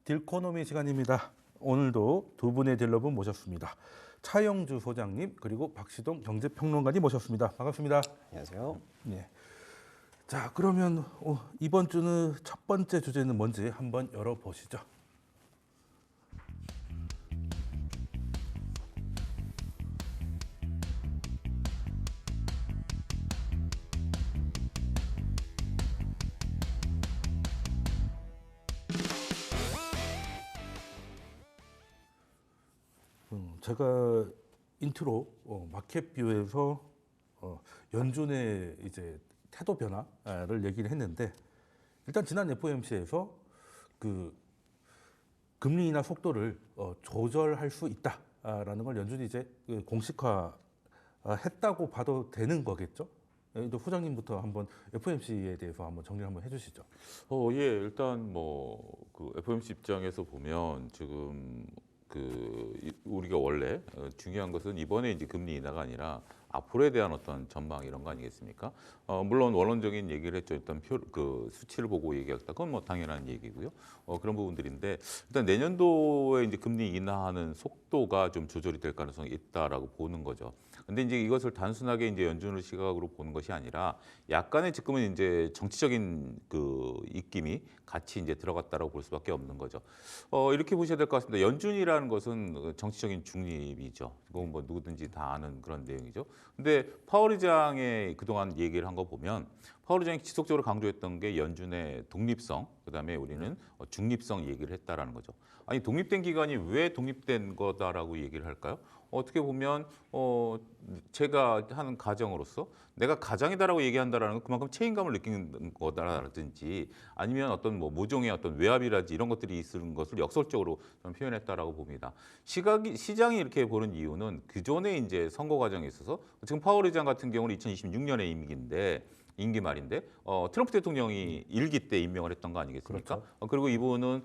딜코노미 시간입니다. 오늘도 두 분의 딜러분 모셨습니다. 차영주 소장님 그리고 박시동 경제평론가님 모셨습니다. 반갑습니다. 안녕하세요. 네. 자, 그러면 이번 주는 첫 번째 주제는 뭔지 한번 열어보시죠. 제가 인트로 마켓뷰에서 연준의 이제 태도 변화를 얘기를 했는데, 일단 지난 FOMC에서 그 금리 인하 속도를 조절할 수 있다라는 걸 연준이 이제 공식화했다고 봐도 되는 거겠죠? 또 후장님부터 한번 FOMC에 대해서 한번 정리를 한번 해주시죠. 예, 일단 그 FOMC 입장에서 보면 지금 우리가 원래 중요한 것은 이번에 이제 금리 인하가 아니라 앞으로에 대한 어떤 전망 이런 거 아니겠습니까? 물론 원론적인 얘기를 했죠. 일단 그 수치를 보고 얘기했다. 그건 뭐 당연한 얘기고요. 그런 부분들인데 일단 내년도에 이제 금리 인하하는 속도가 좀 조절이 될 가능성이 있다라고 보는 거죠. 근데 이제 이것을 단순하게 이제 연준의 시각으로 보는 것이 아니라 약간의 지금은 이제 정치적인 그 입김이 같이 이제 들어갔다라고 볼 수밖에 없는 거죠. 이렇게 보셔야 될 것 같습니다. 연준이라는 것은 정치적인 중립이죠. 그건 뭐 누구든지 다 아는 그런 내용이죠. 근데 파월 의장의 그동안 얘기를 한 거 보면 파월 의장이 지속적으로 강조했던 게 연준의 독립성, 그다음에 우리는 중립성 얘기를 했다라는 거죠. 아니 독립된 기관이 왜 독립된 거다라고 얘기를 할까요? 어떻게 보면 제가 하는 가정으로서 내가 가장이다라고 얘기한다라는 건 그만큼 책임감을 느끼는 거다라든지 아니면 어떤 뭐 모종의 어떤 외압이라든지 이런 것들이 있는 것을 역설적으로 저는 표현했다라고 봅니다. 시장이 이렇게 보는 이유는 그전에 이제 선거 과정에 있어서 지금 파월 의장 같은 경우는 2026년에 임기 말인데 트럼프 대통령이 일기 때 임명을 했던 거 아니겠습니까? 그렇죠. 그리고 이분은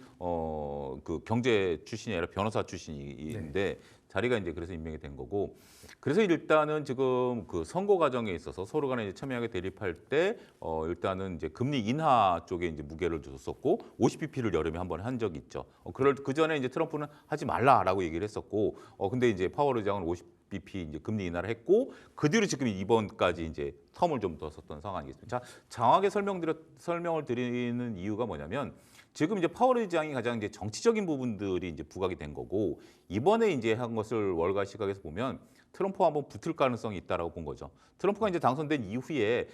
그 경제 출신이 아니라 변호사 출신인데 자리가 이제 그래서 임명이 된 거고, 그래서 일단은 지금 그 선거 과정에 있어서 서로 간에 이제 첨예하게 대립할 때 일단은 이제 금리 인하 쪽에 이제 무게를 줬었고 50bp를 여름에 한 번 한 적이 있죠. 그 전에 이제 트럼프는 하지 말라라고 얘기를 했었고, 근데 이제 파월 의장은 50bp 이제 금리 인하를 했고 그 뒤로 지금 이번까지 이제 텀을 좀 더 썼던 상황 아니겠습니까? 자, 장하게 설명을 드리는 이유가 뭐냐면 지금 이제 파월 의장이 가장 이제 정치적인 부분들이 이제 부각이 된 거고, 이번에 이제 한 것을 월가 시각에서 보면 트럼프와 한번 붙을 가능성이 있다라고 본 거죠. 트럼프가 이제 당선된 이후에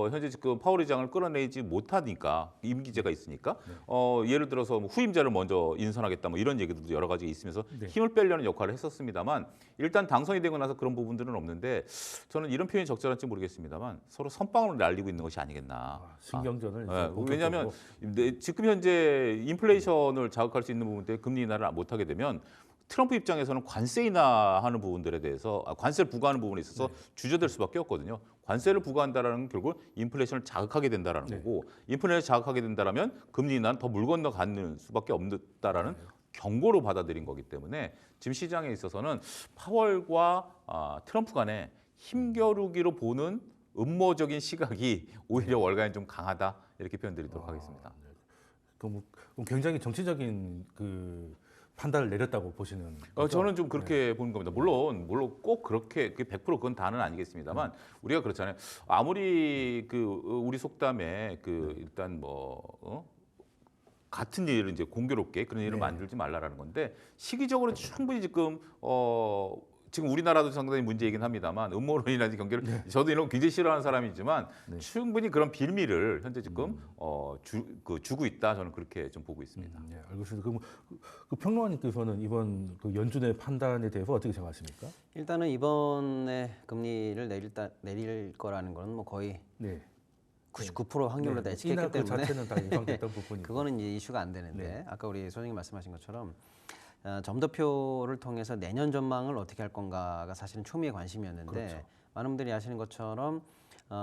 현재 지금 파월 의장을 끌어내지 못하니까 임기제가 있으니까 예를 들어서 뭐 후임자를 먼저 인선하겠다 뭐 이런 얘기들도 여러 가지 있으면서 힘을 빼려는 역할을 했었습니다만, 일단 당선이 되고 나서 그런 부분들은 없는데 저는 이런 표현이 적절할지 모르겠습니다만 서로 선빵을 날리고 있는 것이 아니겠나. 신경전을 왜냐하면 지금 현재 인플레이션을 자극할 수 있는 부분 때문에 금리 인하를 못하게 되면 트럼프 입장에서는 관세 인하하는 부분들에 대해서 관세를 부과하는 부분에 있어서 주저될 수밖에 없거든요. 관세를 부과한다라는 건 결국 인플레이션을 자극하게 된다라는 거고, 인플레이션을 자극하게 된다라면 금리 인하는 더 물 건너가는 수밖에 없다라는 경고로 받아들인 거기 때문에 지금 시장에 있어서는 파월과 트럼프 간의 힘겨루기로 보는 음모적인 시각이 오히려 월가에 좀 강하다 이렇게 표현드리도록 하겠습니다. 그럼 굉장히 정치적인 그 판단을 내렸다고 보시는 거죠? 저는 좀 그렇게 보는 겁니다. 물론 꼭 그렇게 100% 그건 다는 아니겠습니다만 우리가 그렇잖아요. 아무리 우리 속담에 일단 같은 일을 이제 공교롭게 그런 일을 만들지 말라라는 건데, 시기적으로 충분히 지금 우리나라도 상당히 문제이긴 합니다만 음모론이라든지 경계를 저도 이런 거 굉장히 싫어하는 사람이지만 충분히 그런 빌미를 현재 지금 주고 있다, 저는 그렇게 좀 보고 있습니다. 네, 알겠습니다. 그럼 그 평론가님께서는 이번 그 연준의 판단에 대해서 어떻게 생각하십니까? 일단은 이번에 금리를 내릴 거라는 건 뭐 거의 99% 확률로 다 예측했기 그 때문에 자체는 다 예상됐던 부분이고 그거는 이제 이슈가 안 되는데, 아까 우리 소장님 말씀하신 것처럼 점도표를 통해서 내년 전망을 어떻게 할 건가가 사실은 초미의 관심이었는데, 많은 분들이 아시는 것처럼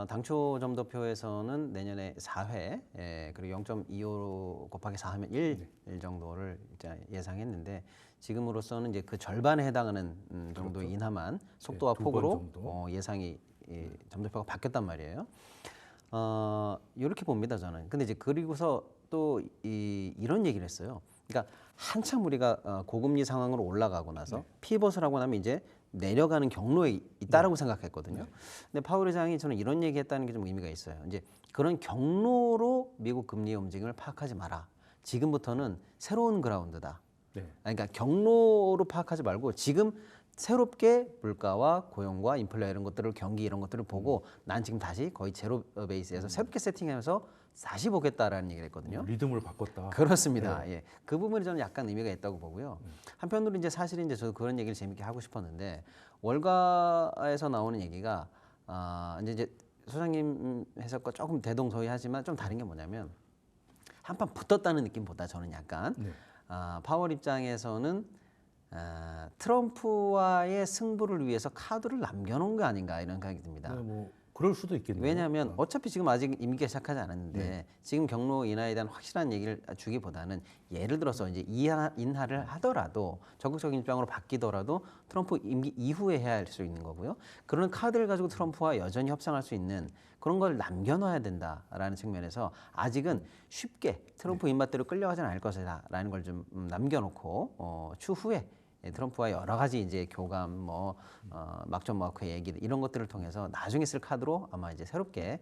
당초 점도표에서는 내년에 4회 그리고 0.25 곱하기 4 하면 1 정도를 이제 예상했는데, 지금으로서는 이제 그 절반에 해당하는 정도 인하만 속도와 폭으로 예상이 점도표가 바뀌었단 말이에요. 이렇게 봅니다, 저는. 근데 이제 그리고서 또 이런 얘기를 했어요. 그러니까 한참 우리가 고금리 상황으로 올라가고 나서 피벗을 하고 나면 이제 내려가는 경로에 있다라고 생각했거든요. 근데 파월 의장이 저는 이런 얘기했다는 게 좀 의미가 있어요. 이제 그런 경로로 미국 금리 움직임을 파악하지 마라. 지금부터는 새로운 그라운드다. 네. 그러니까 경로로 파악하지 말고 지금 새롭게 물가와 고용과 인플레 이런 것들을 경기 이런 것들을 보고 난 지금 다시 거의 제로 베이스에서 새롭게 세팅하면서 다시 보겠다라는 얘기를 했거든요. 리듬을 바꿨다. 그렇습니다. 예. 그 부분이 저는 약간 의미가 있다고 보고요. 한편으로 이제 사실 이제 저도 그런 얘기를 재밌게 하고 싶었는데 월가에서 나오는 얘기가 이제 소장님 해석과 조금 대동소이하지만 좀 다른 게 뭐냐면 한판 붙었다는 느낌보다 저는 약간 네. 파월 입장에서는 트럼프와의 승부를 위해서 카드를 남겨놓은 거 아닌가 이런 생각이 듭니다. 네, 뭐 그럴 수도 있겠네요. 왜냐하면 어차피 지금 아직 임기가 시작하지 않았는데 지금 경로 인하에 대한 확실한 얘기를 주기보다는 예를 들어서 이제 인하를 하더라도 적극적인 입장으로 바뀌더라도 트럼프 임기 이후에 해야 할 수 있는 거고요. 그런 카드를 가지고 트럼프와 여전히 협상할 수 있는 그런 걸 남겨놔야 된다라는 측면에서 아직은 쉽게 트럼프 입맛대로 끌려가지는 않을 것이다라는 걸 좀 남겨놓고 추후에 트럼프와 여러 가지 이제 교감, 막전 마크 얘기 이런 것들을 통해서 나중에 쓸 카드로 아마 이제 새롭게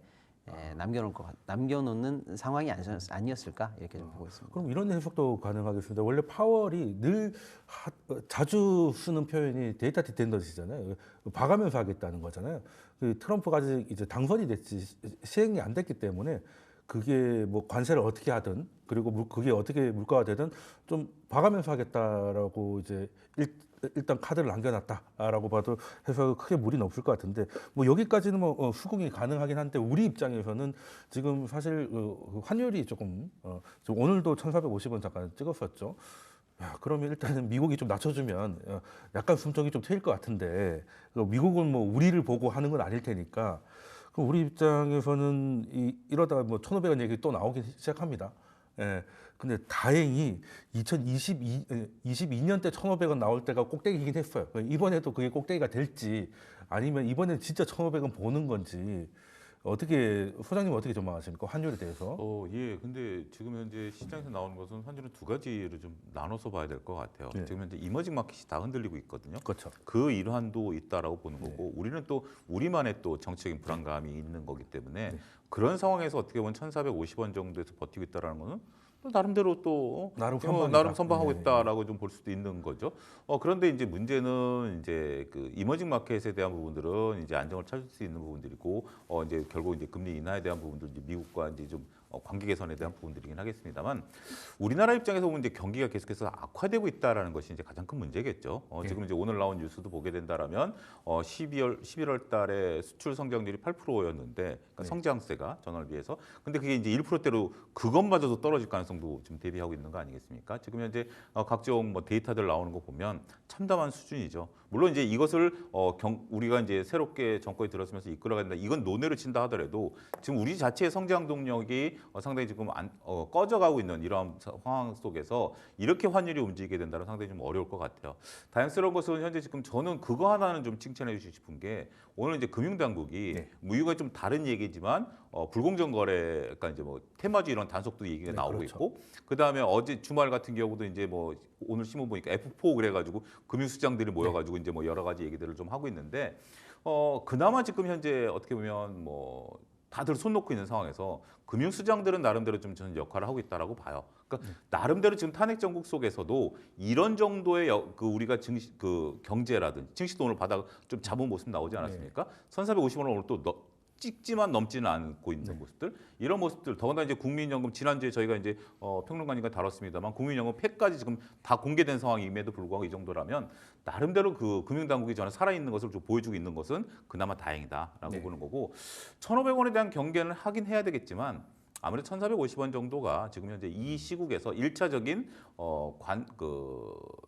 남겨놓는 상황이 아니었을까 이렇게 좀 보고 있습니다. 그럼 이런 해석도 가능하겠습니다. 원래 파월이 늘 자주 쓰는 표현이 데이터 디텐던시잖아요. 봐가면서 하겠다는 거잖아요. 그 트럼프가 아직 이제 당선이 됐지 시행이 안 됐기 때문에 그게 뭐 관세를 어떻게 하든 그리고 그게 어떻게 물가가 되든 좀 봐가면서 하겠다라고 이제 일단 카드를 남겨놨다라고 봐도 해서 크게 무리는 없을 것 같은데 뭐 여기까지는 뭐 수긍이 가능하긴 한데 우리 입장에서는 지금 사실 환율이 조금 오늘도 1,450원 잠깐 찍었었죠. 야, 그러면 일단은 미국이 좀 낮춰주면 약간 숨통이 좀 트일 것 같은데 미국은 뭐 우리를 보고 하는 건 아닐 테니까 그럼 우리 입장에서는 이러다가 뭐 1,500원 얘기 또 나오기 시작합니다. 예. 근데 다행히 2022년 때 1,500원 나올 때가 꼭대기이긴 했어요. 이번에도 그게 꼭대기가 될지 아니면 이번엔 진짜 1,500원 보는 건지 소장님 어떻게 전망하십니까? 환율에 대해서? 예. 근데 지금 현재 시장에서 나오는 것은 환율은 두 가지로 좀 나눠서 봐야 될 것 같아요. 네. 지금 현재 이머징 마켓이 다 흔들리고 있거든요. 그렇죠. 그 일환도 있다라고 보는 거고 우리는 또 우리만의 또 정치적인 불안감이 있는 거기 때문에 그런 상황에서 어떻게 보면 1,450원 정도에서 버티고 있다라는 거는 또 나름대로 또 나름 선방하고 네. 있다라고 좀 볼 수도 있는 거죠. 그런데 이제 문제는 이제 그 이머징 마켓에 대한 부분들은 이제 안정을 찾을 수 있는 부분들이고 이제 결국 이제 금리 인하에 대한 부분들 이제 미국과 이제 좀 관계 개선에 대한 부분들이긴 하겠습니다만 우리나라 입장에서 보면 이제 경기가 계속해서 악화되고 있다라는 것이 이제 가장 큰 문제겠죠. 지금 이제 오늘 나온 뉴스도 보게 된다라면 11월 달에 수출 성장률이 8%였는데 그러니까 성장세가 전월 비해서 근데 그게 이제 1%대로 그것마저도 떨어질 가능성도 지금 대비하고 있는 거 아니겠습니까? 지금 현재 각종 뭐 데이터들 나오는 거 보면 참담한 수준이죠. 물론 이제 이것을 우리가 이제 새롭게 정권이 들어서면서 이끌어간다. 이건 논외로 친다 하더라도 지금 우리 자체의 성장 동력이 상당히 지금 꺼져가고 있는 이러한 상황 속에서 이렇게 환율이 움직이게 된다면 상당히 좀 어려울 것 같아요. 다행스러운 것은 현재 지금 저는 그거 하나는 좀 칭찬해 주시고 싶은 게 오늘 이제 금융당국이 무유가 좀 다른 얘기지만 불공정 거래, 그러니까 이제 뭐 테마주 이런 단속도 얘기가 나오고 그렇죠. 있고 그 다음에 어제 주말 같은 경우도 이제 뭐 오늘 신문 보니까 F4 그래가지고 금융수장들이 모여가지고 이제 뭐 여러 가지 얘기들을 좀 하고 있는데 그나마 지금 현재 어떻게 보면 뭐 다들 손 놓고 있는 상황에서 금융수장들은 나름대로 좀 저는 역할을 하고 있다라고 봐요. 그러니까 나름대로 지금 탄핵 정국 속에서도 이런 정도의 그 우리가 그 경제라든지 증시 돈을 받아 좀 잡은 모습 나오지 않았습니까? 1,450원을 오늘 또 찍지만 넘지는 않고 있는 모습들 이런 모습들 더군다나 이제 국민연금 지난주에 저희가 이제 평론가님과 다뤘습니다만 국민연금 폐까지 지금 다 공개된 상황임에도 불구하고 이 정도라면 나름대로 그 금융당국이 저는 살아있는 것을 좀 보여주고 있는 것은 그나마 다행이다라고 보는 거고 1,500원에 대한 경계는 하긴 해야 되겠지만 아무래도 1,450원 정도가 지금 현재 이 시국에서 1차적인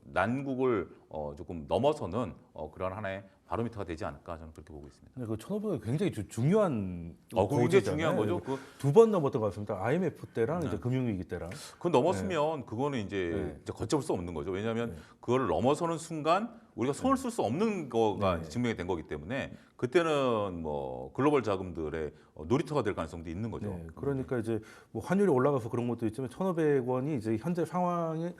난국을 조금 넘어서는 그런 하나의 바로미터가 되지 않을까 저는 그렇게 보고 있습니다. 그 1,500이 굉장히 중요한 그거 굉장히 중요한 거죠. 그 2번 넘었던 것 같습니다. IMF 때랑 네. 이제 금융위기 때랑. 그건 넘었으면 그거는 이제 걷잡을 수 없는 거죠. 왜냐하면 그걸 넘어서는 순간 우리가 손을 쓸 수 없는 거가 증명이 된 거기 때문에 그때는 뭐 글로벌 자금들의 놀이터가 될 가능성도 있는 거죠. 네, 그러니까 이제 뭐 환율이 올라가서 그런 것도 있지만 1,500원이 이제 현재 상황을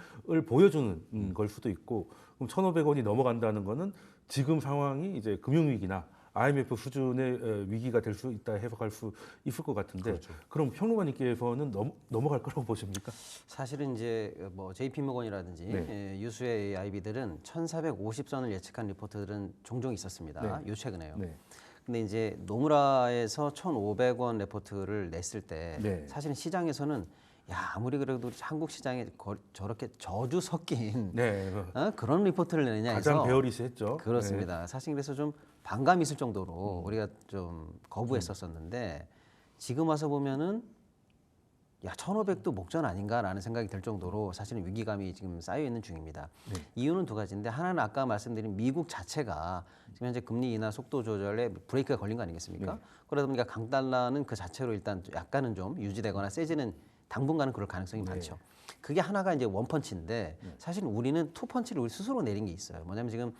보여주는 걸 수도 있고, 그럼 1,500원이 넘어간다는 거는 지금 상황이 이제 금융위기나 IMF 수준의 위기가 될 수 있다 해석할 수 있을 것 같은데, 그렇죠. 그럼 평론가님께서는 넘어갈 거라고 보십니까? 사실은 이제 뭐 JP모건이라든지 네. 유수의 IB들은 1,450선을 예측한 리포트들은 종종 있었습니다. 네. 요 최근에요. 네. 근데 이제 노무라에서 1,500원 레포트를 냈을 때 네. 사실은 시장에서는 야 아무리 그래도 한국 시장에 저렇게 저주 섞인 네, 그런 리포트를 내느냐 해서 가장 베어리시했죠. 그렇습니다. 사실 그래서 좀 반감이 있을 정도로 우리가 좀 거부했었었는데 지금 와서 보면은 야 1,500도 목전 아닌가라는 생각이 들 정도로 사실은 위기감이 지금 쌓여 있는 중입니다. 이유는 두 가지인데, 하나는 아까 말씀드린 미국 자체가 지금 현재 금리 인하 속도 조절에 브레이크가 걸린 거 아니겠습니까? 그러다 보니까 강달러는 그 자체로 일단 약간은 좀 유지되거나 세지는 당분간은 그럴 가능성이 많죠. 그게 하나가 이제 원펀치인데 사실 우리는 투펀치를 우리 스스로 내린 게 있어요. 뭐냐면 지금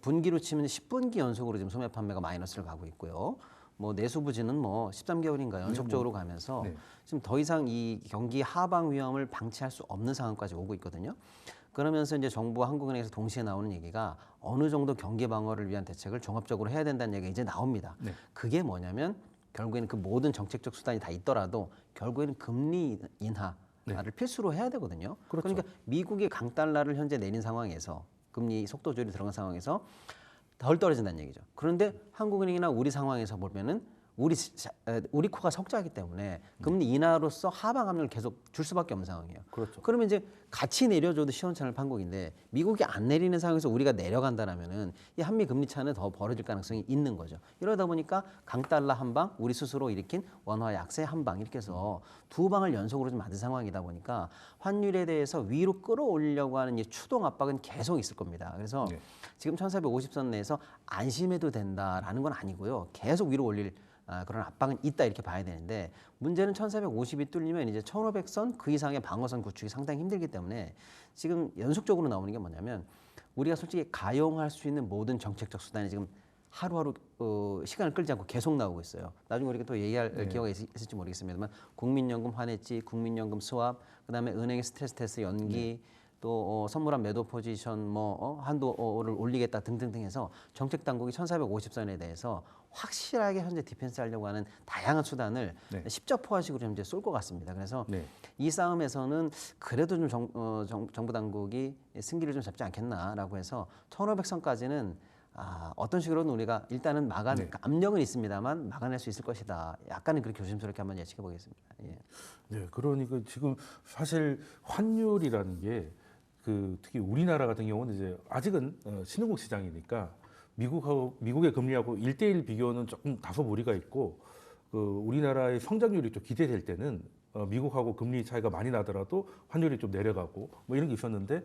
분기로 치면 10분기 연속으로 지금 소매 판매가 마이너스를 가고 있고요. 뭐 내수부진은 뭐 13개월인가 연속적으로 가면서 지금 더 이상 이 경기 하방 위험을 방치할 수 없는 상황까지 오고 있거든요. 그러면서 이제 정부와 한국은행에서 동시에 나오는 얘기가 어느 정도 경기 방어를 위한 대책을 종합적으로 해야 된다는 얘기가 이제 나옵니다. 그게 뭐냐면 결국에는 그 모든 정책적 수단이 다 있더라도 결국에는 금리 인하를 필수로 해야 되거든요. 그렇죠. 그러니까 미국이 강달러를 현재 내린 상황에서 금리 속도 조절이 들어간 상황에서 덜 떨어진다는 얘기죠. 그런데 한국은행이나 우리 상황에서 보면은 우리 코가 석자이기 때문에 금리 인하로서 하방 압력을 계속 줄 수밖에 없는 상황이에요. 그렇죠. 그러면 이제 같이 내려줘도 시원찮을 판국인데 미국이 안 내리는 상황에서 우리가 내려간다라면은 이 한미 금리 차는 더 벌어질 가능성이 있는 거죠. 이러다 보니까 강달러 한 방, 우리 스스로 일으킨 원화 약세 한 방 이렇게 해서 두 방을 연속으로 좀 맞은 상황이다 보니까 환율에 대해서 위로 끌어올리려고 하는 이 추동 압박은 계속 있을 겁니다. 그래서 지금 1,450선 내에서 안심해도 된다라는 건 아니고요. 계속 위로 올릴 그런 압박은 있다 이렇게 봐야 되는데, 문제는 1,450이 뚫리면 이제 1,500선 그 이상의 방어선 구축이 상당히 힘들기 때문에 지금 연속적으로 나오는 게 뭐냐면 우리가 솔직히 가용할 수 있는 모든 정책적 수단이 지금 하루하루 시간을 끌지 않고 계속 나오고 있어요. 나중에 우리가 또 얘기할 기회가 있을지 모르겠습니다만 국민연금 환해지, 국민연금 스왑, 그다음에 은행의 스트레스 테스트 연기, 또 선물한 매도 포지션 한도를 올리겠다 등등등 해서 정책 당국이 1,450선에 대해서 확실하게 현재 디펜스 하려고 하는 다양한 수단을 십저포화식으로 현재 쏠 것 같습니다. 그래서 이 싸움에서는 그래도 좀 정부 당국이 승기를 좀 잡지 않겠나라고 해서 1,500선까지는 어떤 식으로든 우리가 일단은 압력은 있습니다만 막아낼 수 있을 것이다. 약간은 그렇게 조심스럽게 한번 예측해 보겠습니다. 예. 네, 그러니까 지금 사실 환율이라는 게 특히 우리나라 같은 경우는 이제 아직은 신흥국 시장이니까 미국의 금리하고 1대1 비교는 조금 다소 무리가 있고, 우리나라의 성장률이 좀 기대될 때는 미국하고 금리 차이가 많이 나더라도 환율이 좀 내려가고 뭐 이런 게 있었는데,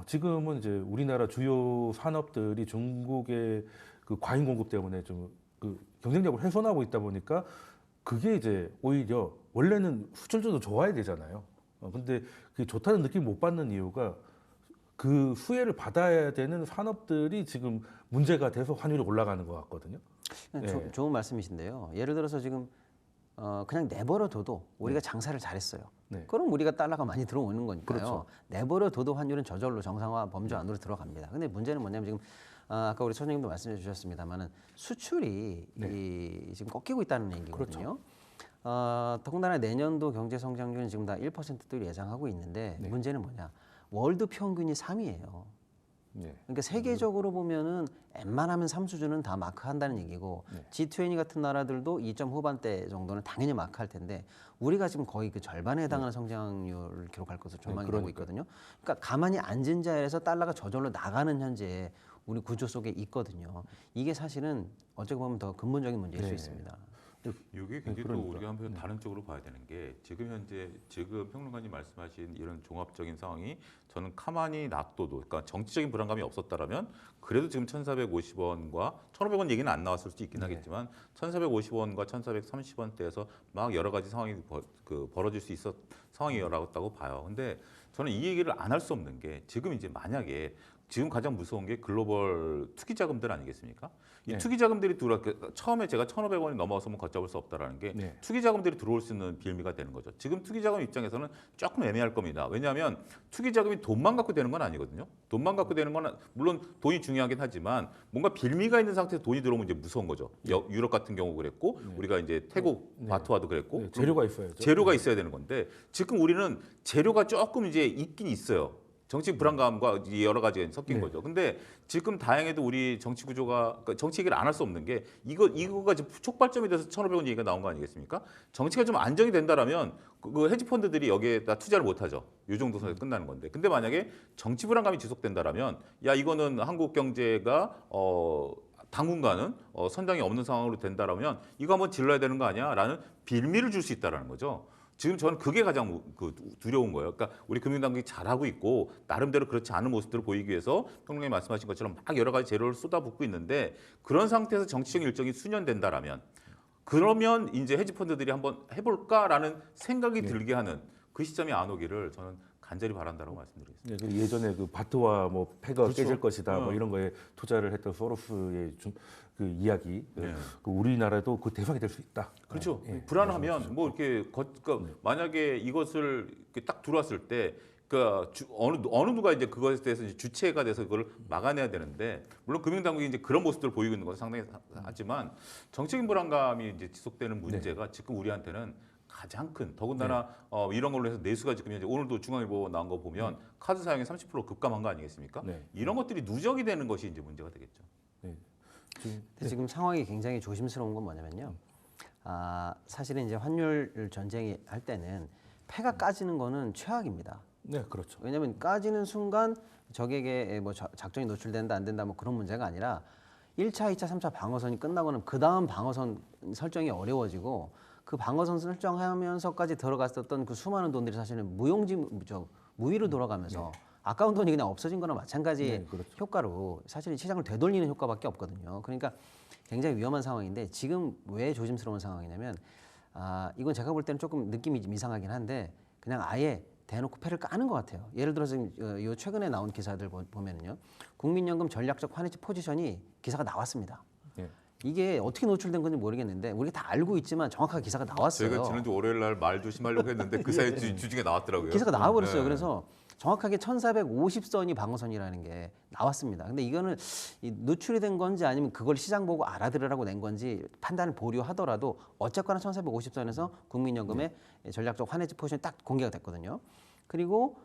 지금은 이제 우리나라 주요 산업들이 중국의 그 과잉 공급 때문에 좀 경쟁력을 훼손하고 있다 보니까 그게 이제 오히려 원래는 수출도 좋아야 되잖아요. 근데 그게 좋다는 느낌 못 받는 이유가 그 수혜를 받아야 되는 산업들이 지금 문제가 돼서 환율이 올라가는 것 같거든요. 좋은 말씀이신데요. 예를 들어서 지금 그냥 내버려둬도 우리가 장사를 잘했어요. 그럼 우리가 달러가 많이 들어오는 거니까요. 그렇죠. 내버려둬도 환율은 저절로 정상화 범주 안으로 들어갑니다. 근데 문제는 뭐냐면 지금 아까 우리 소장님도 말씀해 주셨습니다만은 수출이 지금 꺾이고 있다는 얘기거든요. 더군다나 내년도 경제 성장률은 지금 다 1%를 예상하고 있는데 문제는 뭐냐? 월드 평균이 3이에요. 그러니까 세계적으로 보면은 웬만하면 3 수준은 다 마크한다는 얘기고 G20 같은 나라들도 2점 후반대 정도는 당연히 마크할 텐데 우리가 지금 거의 그 절반에 해당하는 성장률을 기록할 것으로 전망이 되고 있거든요. 그러니까 가만히 앉은 자리에서 달러가 저절로 나가는 현재 우리 구조 속에 있거든요. 이게 사실은 어찌 보면 더 근본적인 문제일 수 있습니다. 이게 굉장히 또 그러니까. 우리가 한번 다른 쪽으로 봐야 되는 게 지금 평론가님 말씀하신 이런 종합적인 상황이 저는 가만히 놔둬도 그러니까 정치적인 불안감이 없었다라면 그래도 지금 1,450원과 1,500원 얘기는 안 나왔을 수도 있긴 하겠지만 1,450원과 1,430원대에서 막 여러 가지 상황이 벌어질 수 있었 상황이었다고 봐요. 근데 저는 이 얘기를 안 할 수 없는 게 지금 이제 만약에 지금 가장 무서운 게 글로벌 투기 자금들 아니겠습니까? 이 네. 투기 자금들이 처음에 제가 1,500원이 넘어서면 걷잡을 수 없다라는 게 네. 투기 자금들이 들어올 수 있는 빌미가 되는 거죠. 지금 투기 자금 입장에서는 조금 애매할 겁니다. 왜냐하면 투기 자금이 돈만 갖고 되는 건 아니거든요. 돈만 갖고 되는 건 물론 돈이 중요하긴 하지만 뭔가 빌미가 있는 상태에서 돈이 들어오면 이제 무서운 거죠. 유럽 같은 경우 그랬고 우리가 이제 태국 바트와도 그랬고 네, 재료가 있어야죠. 재료가 있어야 되는 건데 지금 우리는 재료가 조금 이제 있긴 있어요. 정치 불안감과 여러 가지가 섞인 거죠. 근데 지금 다행히도 우리 정치 구조가 그러니까 정치 얘기를 안 할 수 없는 게 이거가 지금 촉발점이 돼서 1,500원 얘기가 나온 거 아니겠습니까? 정치가 좀 안정이 된다라면 그 헤지 펀드들이 여기에다 투자를 못 하죠. 이 정도 선에서 끝나는 건데. 근데 만약에 정치 불안감이 지속된다라면 야 이거는 한국 경제가 당분간은 선장이 없는 상황으로 된다라면 이거 한번 질러야 되는 거 아니야?라는 빌미를 줄 수 있다라는 거죠. 지금 저는 그게 가장 두려운 거예요. 그러니까 우리 금융당국이 잘하고 있고 나름대로 그렇지 않은 모습들을 보이기 위해서 평론가님 말씀하신 것처럼 막 여러 가지 재료를 쏟아붓고 있는데 그런 상태에서 정치적 일정이 수년된다라면 그러면 이제 헤지펀드들이 한번 해볼까라는 생각이 들게 하는 그 시점이 안 오기를 저는 간절히 바란다고 말씀드리겠습니다. 네, 예전에 그 바트와 뭐 패가 그렇죠. 깨질 것이다 뭐 이런 거에 투자를 했던 소로스의 그 이야기 네. 그 우리나라도 그 대상이 될 수 있다. 그렇죠. 네, 불안하면 뭐 이렇게 그러니까 만약에 이것을 이렇게 딱 들어왔을 때 그러니까 어느 누가 이제 그것에 대해서 이제 주체가 돼서 그걸 막아내야 되는데 물론 금융당국이 이제 그런 모습들을 보이고 있는 건 상당히 하지만 정치적인 불안감이 이제 지속되는 문제가 지금 우리한테는 가장 큰 더군다나 이런 걸로 해서 내수가 지금 현재 오늘도 중앙일보 나온 거 보면 카드 사용이 30% 급감한 거 아니겠습니까? 네. 이런 것들이 누적이 되는 것이 이제 문제가 되겠죠. 네. 근데 지금 상황이 굉장히 조심스러운 건 뭐냐면요. 사실은 이제 환율 전쟁이 할 때는 패가 까지는 거는 최악입니다. 네, 그렇죠. 왜냐하면 까지는 순간 적에게 뭐 작전이 노출된다 안 된다 뭐 그런 문제가 아니라 1차, 2차, 3차 방어선이 끝나고는 그 다음 방어선 설정이 어려워지고 그 방어선 설정하면서까지 들어갔었던 그 수많은 돈들이 사실은 무위로 돌아가면서 아까운 돈이 그냥 없어진 거나 마찬가지 네, 그렇죠. 효과로 사실 시장을 되돌리는 효과밖에 없거든요. 그러니까 굉장히 위험한 상황인데 지금 왜 조심스러운 상황이냐면 이건 제가 볼 때는 조금 느낌이 좀 이상하긴 한데 그냥 아예 대놓고 패를 까는 것 같아요. 예를 들어서 요 최근에 나온 기사들 보면은요, 국민연금 전략적 환해지 포지션이 기사가 나왔습니다. 네. 이게 어떻게 노출된 건지 모르겠는데 우리가 다 알고 있지만 정확하게 기사가 나왔어요. 저희가 지난주 월요일 날 말 조심하려고 했는데 그 사이에 주중에 나왔더라고요. 기사가 나와버렸어요. 네. 그래서 정확하게 1,450선이 방어선이라는 게 나왔습니다. 근데 이거는 노출이 된 건지 아니면 그걸 시장 보고 알아들으라고 낸 건지 판단을 보류하더라도 어쨌거나 1,450선에서 국민연금의 전략적 환해지 포지션이 딱 공개가 됐거든요. 그리고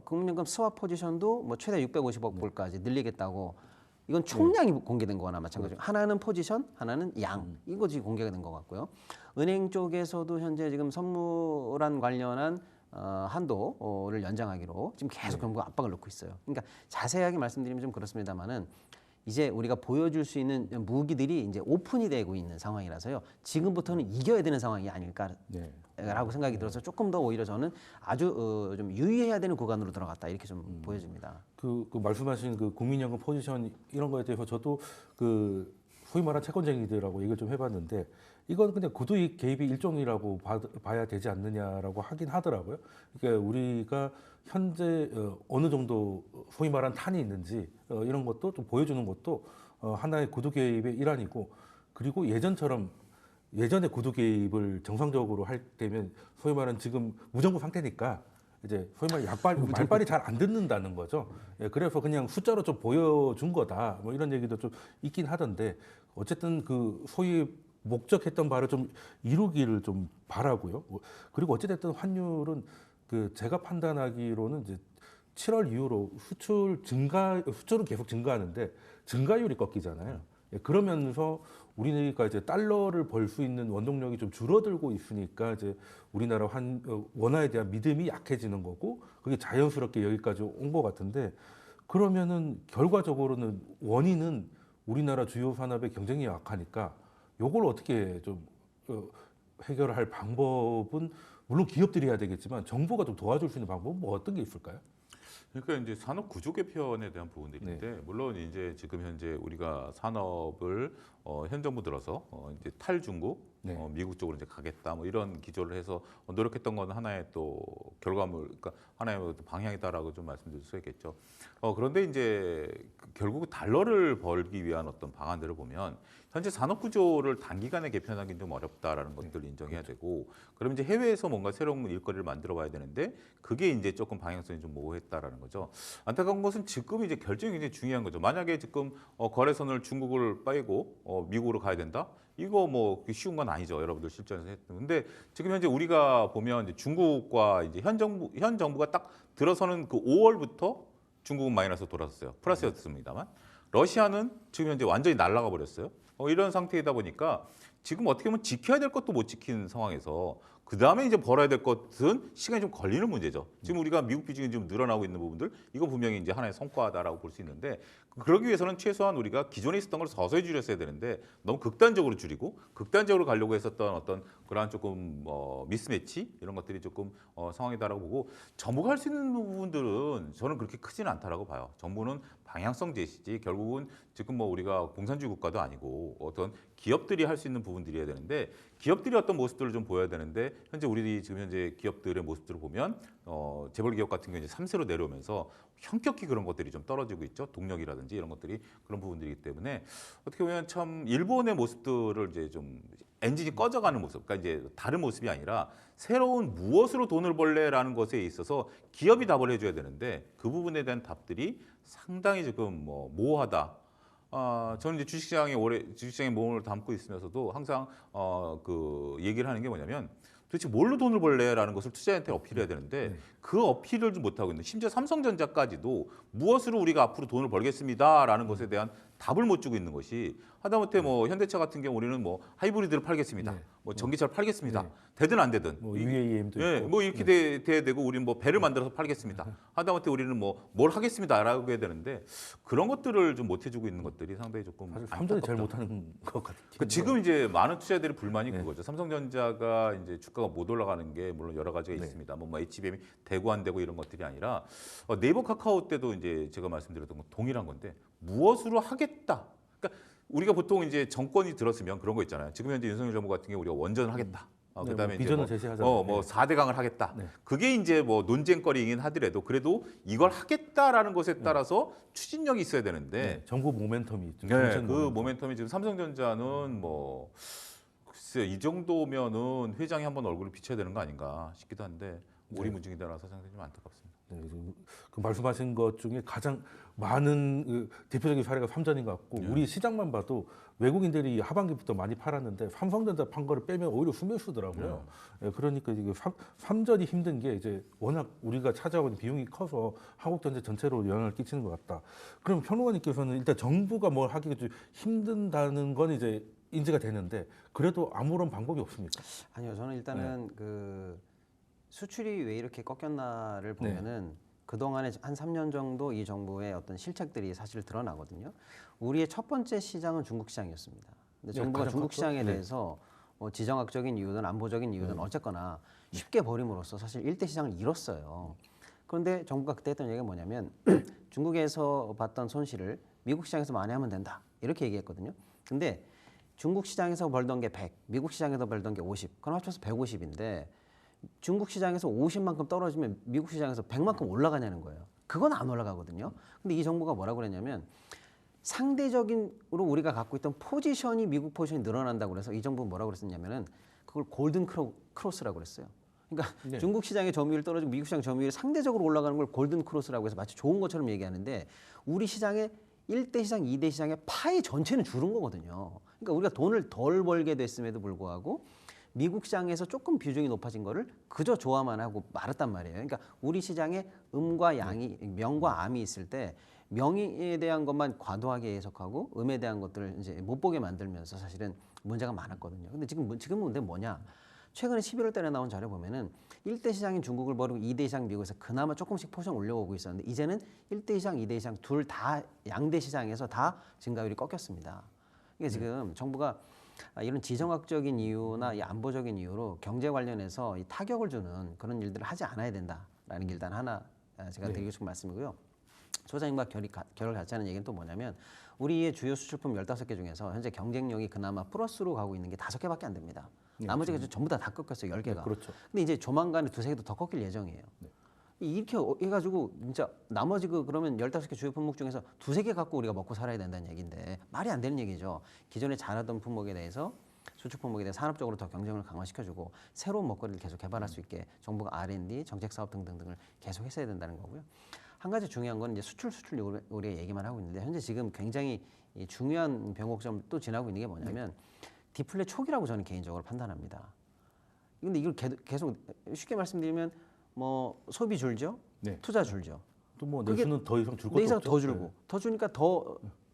국민연금 스왑 포지션도 뭐 최대 650억 불까지 늘리겠다고 이건 총량이 공개된 거나 마찬가지고 하나는 포지션, 하나는 양 이거 지금 공개가 된 것 같고요. 은행 쪽에서도 현재 지금 선물안 관련한 한도를 연장하기로 지금 계속 정부가 압박을 넣고 있어요. 그러니까 자세하게 말씀드리면 좀 그렇습니다만은 이제 우리가 보여줄 수 있는 무기들이 이제 오픈이 되고 있는 상황이라서요. 지금부터는 이겨야 되는 상황이 아닐까라고 생각이 들어서 조금 더 오히려 저는 아주 좀 유의해야 되는 구간으로 들어갔다 이렇게 좀 보여집니다. 그 말씀하신 그 국민연금 포지션 이런 거에 대해서 저도 그 소위 말한 채권쟁이들하고 얘기를 좀 해봤는데 이건 그냥 구두익 개입이 일종이라고 봐야 되지 않느냐라고 하긴 하더라고요. 그러니까 우리가 현재 어느 정도 소위 말한 탄이 있는지 이런 것도 좀 보여주는 것도 하나의 구두 개입의 일환이고 그리고 예전에 구두 개입을 정상적으로 할 때면 소위 말한 지금 무정부 상태니까 이제 소위 말해 말빨이 잘 안 듣는다는 거죠. 예, 그래서 그냥 숫자로 좀 보여준 거다. 뭐 이런 얘기도 좀 있긴 하던데 어쨌든 그 소위 목적했던 바를 좀 이루기를 좀 바라고요. 그리고 어찌됐든 환율은 그 제가 판단하기로는 이제 7월 이후로 수출은 계속 증가하는데 증가율이 꺾이잖아요. 예, 그러면서 우리가 이제 달러를 벌 수 있는 원동력이 좀 줄어들고 있으니까 이제 우리나라 원화에 대한 믿음이 약해지는 거고 그게 자연스럽게 여기까지 온 것 같은데 그러면은 결과적으로는 원인은 우리나라 주요 산업의 경쟁이 약하니까 요걸 어떻게 좀 해결할 방법은 물론 기업들이 해야 되겠지만 정부가 좀 도와줄 수 있는 방법은 뭐 어떤 게 있을까요? 그러니까 이제 산업 구조 개편에 대한 부분들인데 물론 이제 지금 현재 우리가 산업을 현 정부 들어서 이제 탈중국 네. 미국 쪽으로 이제 가겠다 뭐 이런 기조를 해서 노력했던 건 하나의 또 결과물, 그러니까 하나의 또 방향이다라고 좀 말씀드릴 수 있겠죠. 그런데 이제 결국 달러를 벌기 위한 어떤 방안들을 보면 현재 산업 구조를 단기간에 개편하기는 좀 어렵다라는 것들을 인정해야 되고, 그럼 이제 해외에서 뭔가 새로운 일거리를 만들어 봐야 되는데 그게 이제 조금 방향성이 좀 모호했다라는 거죠. 안타까운 것은 지금 이제 결정이 굉장히 중요한 거죠. 만약에 지금 거래선을 중국을 빼고 미국으로 가야 된다? 이거 뭐 쉬운 건 아니죠. 여러분들 실전에서 했던. 근데 지금 현재 우리가 보면 이제 중국과 이제 현 정부가 딱 들어서는 그 5월부터 중국은 마이너스 돌았었어요. 플러스였습니다만 러시아는 지금 현재 완전히 날아가 버렸어요. 이런 상태이다 보니까 지금 어떻게 보면 지켜야 될 것도 못 지킨 상황에서 그 다음에 이제 벌어야 될 것은 시간이 좀 걸리는 문제죠. 지금 우리가 미국 비중이 좀 늘어나고 있는 부분들, 이거 분명히 이제 하나의 성과다라고 볼 수 있는데, 그러기 위해서는 최소한 우리가 기존에 있었던 걸 서서히 줄였어야 되는데 너무 극단적으로 줄이고 극단적으로 가려고 했었던 어떤 그러한 조금 미스매치 이런 것들이 조금 상황이다라고 보고, 정부가 할 수 있는 부분들은 저는 그렇게 크지는 않다라고 봐요. 정부는 방향성 제시지 결국은 지금 뭐 우리가 공산주의 국가도 아니고 어떤 기업들이 할 수 있는 부분들이어야 되는데, 기업들이 어떤 모습들을 좀 보여야 되는데 현재 우리 지금 현재 기업들의 모습들을 보면 재벌 기업 같은 경우 이제 3세로 내려오면서 현격히 그런 것들이 좀 떨어지고 있죠. 동력이라든지 이런 것들이 그런 부분들이기 때문에 어떻게 보면 참 일본의 모습들을 이제 좀 엔진이 꺼져가는 모습, 그러니까 이제 다른 모습이 아니라 새로운 무엇으로 돈을 벌래라는 것에 있어서 기업이 답을 해줘야 되는데 그 부분에 대한 답들이 상당히 지금 모호하다. 저는 이제 주식시장에 몸을 담고 있으면서도 항상 그 얘기를 하는 게 뭐냐면 도대체 뭘로 돈을 벌래라는 것을 투자자한테 어필해야 되는데 그 어필을 좀 못하고 있는, 심지어 삼성전자까지도 무엇으로 우리가 앞으로 돈을 벌겠습니다라는 것에 대한 답을 못 주고 있는 것이, 하다못해 뭐 현대차 같은 경우 우리는 뭐 하이브리드를 팔겠습니다. 뭐 전기차를 팔겠습니다. 되든 안 되든. 뭐 UAM도 예, 있고. 뭐 이렇게 돼야 되고 우리는 뭐 배를 만들어서 팔겠습니다. 하다못해 우리는 뭐 뭘 하겠습니다라고 해야 되는데 그런 것들을 좀 못 해주고 있는 것들이 상당히 조금 사실 삼성이 제일 안타깝다. 못하는 것 같아요. 지금 이제 많은 투자자들의 불만이 그거죠. 삼성전자가 이제 주가가 못 올라가는 게 물론 여러 가지가 있습니다. 뭐 HBM이 되고 안 되고 이런 것들이 아니라 네이버 카카오 때도 이제 제가 말씀드렸던 건 동일한 건데 무엇으로 하겠다. 그러니까 우리가 보통 이제 정권이 들었으면 그런 거 있잖아요. 지금 현재 윤석열 정부 같은 경우 우리가 원전을 하겠다. 네, 그다음에 뭐 이제 비전을 제시하잖아요. 뭐 4대강을 하겠다. 네. 그게 이제 뭐 논쟁거리이긴 하더라도 그래도 이걸 하겠다라는 것에 따라서 추진력이 있어야 되는데 네, 정부 모멘텀이 좀 네, 정책 그 모멘텀. 모멘텀이 지금 삼성전자는 뭐 글쎄 이 정도면은 회장이 한번 얼굴을 비춰야 되는 거 아닌가 싶기도 한데 오리무중이 되라서 상당히 좀 안타깝습니다. 네, 그 말씀하신 것 중에 가장 많은 그 대표적인 사례가 삼전인 것 같고, 우리 시장만 봐도 외국인들이 하반기부터 많이 팔았는데 삼성전자 판 거를 빼면 오히려 수매수더라고요. 예, 그러니까 이게 삼전이 힘든 게 이제 워낙 우리가 찾아오는 비용이 커서 한국 전체 전체로 영향을 끼치는 것 같다. 그럼 평론가님께서는 일단 정부가 뭘 하기가 좀 힘든다는 건 이제 인지가 되는데 그래도 아무런 방법이 없습니까? 아니요, 저는 일단은 그 수출이 왜 이렇게 꺾였나를 보면은 그동안에 한 3년 정도 이 정부의 어떤 실책들이 사실 드러나거든요. 우리의 첫 번째 시장은 중국 시장이었습니다. 근데 정부가 가장 중국 컸죠? 시장에 대해서 뭐 지정학적인 이유든 안보적인 이유든 어쨌거나 쉽게 버림으로써 사실 일대 시장을 잃었어요. 그런데 정부가 그때 했던 얘기가 뭐냐면 중국에서 봤던 손실을 미국 시장에서 만회하면 된다. 이렇게 얘기했거든요. 근데 중국 시장에서 벌던 게 100, 미국 시장에서 벌던 게 50, 그럼 합쳐서 150인데 중국 시장에서 50만큼 떨어지면 미국 시장에서 100만큼 올라가냐는 거예요. 그건 안 올라가거든요. 근데 이 정부가 뭐라고 그랬냐면 상대적으로 우리가 갖고 있던 포지션이 미국 포지션이 늘어난다고 그래서 이 정부는 뭐라고 그랬었냐면은 그걸 골든 크로스라고 그랬어요. 그러니까 중국 시장의 점유율 떨어지고 미국 시장 점유율이 상대적으로 올라가는 걸 골든 크로스라고 해서 마치 좋은 것처럼 얘기하는데 우리 시장의 1대 시장, 2대 시장의 파이 전체는 줄은 거거든요. 그러니까 우리가 돈을 덜 벌게 됐음에도 불구하고 미국 시장에서 조금 비중이 높아진 거를 그저 좋아만 하고 말았단 말이에요. 그러니까 우리 시장에 음과 양이, 명과 암이 있을 때 명에 대한 것만 과도하게 해석하고 음에 대한 것들을 이제 못 보게 만들면서 사실은 문제가 많았거든요. 근데 지금 문제는 뭐냐? 최근에 11월 달에 나온 자료 보면은 1대 시장인 중국을 버리고 2대 시장 미국에서 그나마 조금씩 포션 올려오고 있었는데 이제는 1대 시장, 2대 시장 둘 다 양대 시장에서 다 증가율이 꺾였습니다. 이게 지금 정부가 이런 지정학적인 이유나 이 안보적인 이유로 경제 관련해서 이 타격을 주는 그런 일들을 하지 않아야 된다라는 게 일단 하나 제가 드리고 싶은 말씀이고요. 소장님과 결을 같이 하는 얘기는 또 뭐냐면 우리의 주요 수출품 15개 중에서 현재 경쟁력이 그나마 플러스로 가고 있는 게 5개밖에 안 됩니다. 나머지가 전부 다 꺾였어요. 10개가. 네, 그렇죠. 근데 이제 조만간에 2-3개도 더 꺾일 예정이에요. 이렇게 해가지고 진짜 나머지 그러면 15개 주요 품목 중에서 2-3개 갖고 우리가 먹고 살아야 된다는 얘기인데 말이 안 되는 얘기죠. 기존에 잘하던 품목에 대해서 수출 품목에 대해 산업적으로 더 경쟁을 강화시켜주고 새로운 먹거리를 계속 개발할 수 있게 정부가 R&D, 정책 사업 등등을 계속 했어야 된다는 거고요. 한 가지 중요한 건 이제 수출 우리가 얘기만 하고 있는데 현재 지금 굉장히 이 중요한 변곡점 또 지나고 있는 게 뭐냐면 디플레 초기라고 저는 개인적으로 판단합니다. 근데 이걸 계속 쉽게 말씀드리면 뭐 소비 줄죠, 네. 투자 줄죠. 또 뭐 그게 내수는 더 이상 줄 것도 내 이상 없죠. 더 줄고 네. 더 주니까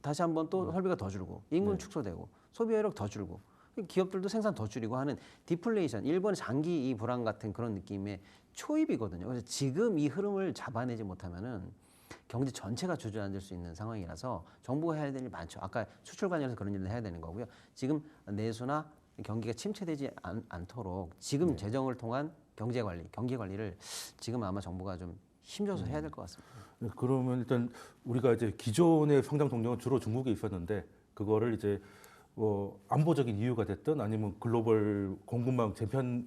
다시 한번 또 설비가 더 줄고 인구는 축소되고 소비여력 더 줄고 기업들도 생산 더 줄이고 하는 디플레이션, 일본의 장기 이 불황 같은 그런 느낌의 초입이거든요. 그래서 지금 이 흐름을 잡아내지 못하면은 경제 전체가 주저앉을 수 있는 상황이라서 정부가 해야 될 일이 많죠. 아까 수출 관련해서 그런 일을 해야 되는 거고요. 지금 내수나 경기가 침체되지 않도록 지금 재정을 통한 경기 관리를 지금 아마 정부가 좀 힘줘서 해야 될 것 같습니다. 네, 그러면 일단 우리가 이제 기존의 성장 동력은 주로 중국에 있었는데 그거를 이제 뭐 안보적인 이유가 됐든 아니면 글로벌 공급망 재편에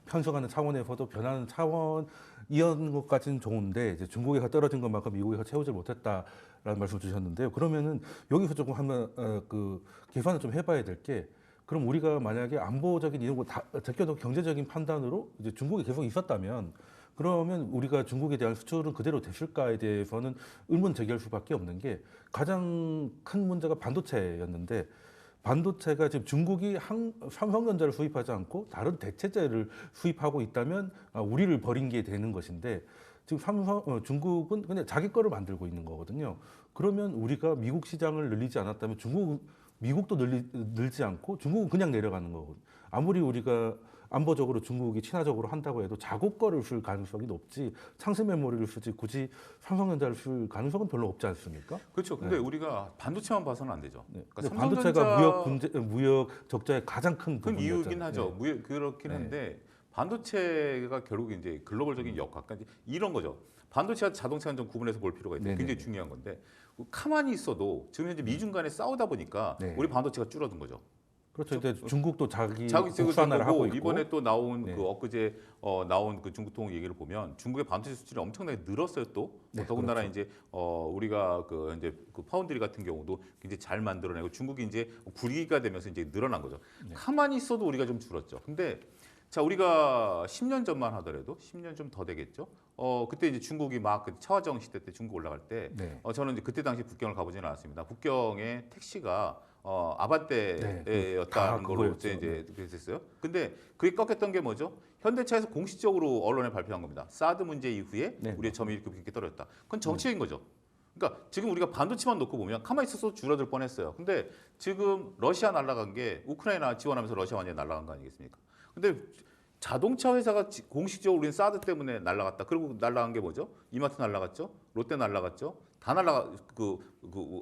편성하는 차원에서도 변하는 차원이었는 것까지는 좋은데 이제 중국에서 떨어진 것만큼 미국에서 채우지 못했다라는 말씀 주셨는데요. 그러면은 여기서 조금 한번 그 계산을 좀 해봐야 될 게 그럼 우리가 만약에 안보적인 이런 거 다 제껴도 경제적인 판단으로 이제 중국에 계속 있었다면 그러면 우리가 중국에 대한 수출은 그대로 됐을까에 대해서는 의문 제기할 수밖에 없는 게 가장 큰 문제가 반도체였는데 반도체가 지금 중국이 삼성전자를 수입하지 않고 다른 대체재를 수입하고 있다면 우리를 버린 게 되는 것인데 지금 중국은 그냥 자기 거를 만들고 있는 거거든요. 그러면 우리가 미국 시장을 늘리지 않았다면 미국도 늘지 않고 중국은 그냥 내려가는 거거든요. 아무리 우리가 안보적으로 중국이 친화적으로 한다고 해도 자국 거를 쓸 가능성이 높지 상세 메모리를 쓰지 굳이 삼성전자를 쓸 가능성은 별로 없지 않습니까? 그렇죠. 근데 우리가 반도체만 봐서는 안 되죠. 네. 그러니까 반도체가 무역 적자의 가장 큰 큰 부분이었잖아요. 이유긴 하죠. 그렇긴 한데 반도체가 결국 이제 글로벌적인 역학까지 이런 거죠. 반도체와 자동차는 좀 구분해서 볼 필요가 있어요. 굉장히 중요한 건데 가만히 있어도 지금 현재 미중 간에 싸우다 보니까 우리 반도체가 줄어든 거죠. 그렇죠. 이제 중국도 자기 자국적으로 국산화를 하고 있고 이번에 또 나온 그 엊그제 나온 그 중국통 얘기를 보면 중국의 반도체 수출이 엄청나게 늘었어요 또. 더군다나 그렇죠. 이제 우리가 그 이제 그 파운드리 같은 경우도 굉장히 잘 만들어내고 중국이 이제 구리가 되면서 이제 늘어난 거죠. 가만히 있어도 우리가 좀 줄었죠. 근데 자 우리가 10년 전만 하더라도 10년 좀 더 되겠죠. 그때 이제 중국이 막 그 차화정 시대 때 중국 올라갈 때 저는 이제 그때 당시 북경을 가보지는 않았습니다. 북경에 택시가 아반떼였다는 걸로 이제 그랬었어요. 근데 그게 꺾였던 게 뭐죠? 현대차에서 공식적으로 언론에 발표한 겁니다. 사드 문제 이후에 우리의 점유율이 급격히 떨어졌다. 그건 정치적인 거죠. 그러니까 지금 우리가 반도체만 놓고 보면 가만히 있어서 줄어들 뻔했어요. 근데 지금 러시아 날아간 게 우크라이나 지원하면서 러시아 완전히 날아간 거 아니겠습니까? 근데 자동차 회사가 공식적으로 우리는 사드 때문에 날아갔다. 그리고 날아간 게 뭐죠? 이마트 날아갔죠? 롯데 날아갔죠? 다 그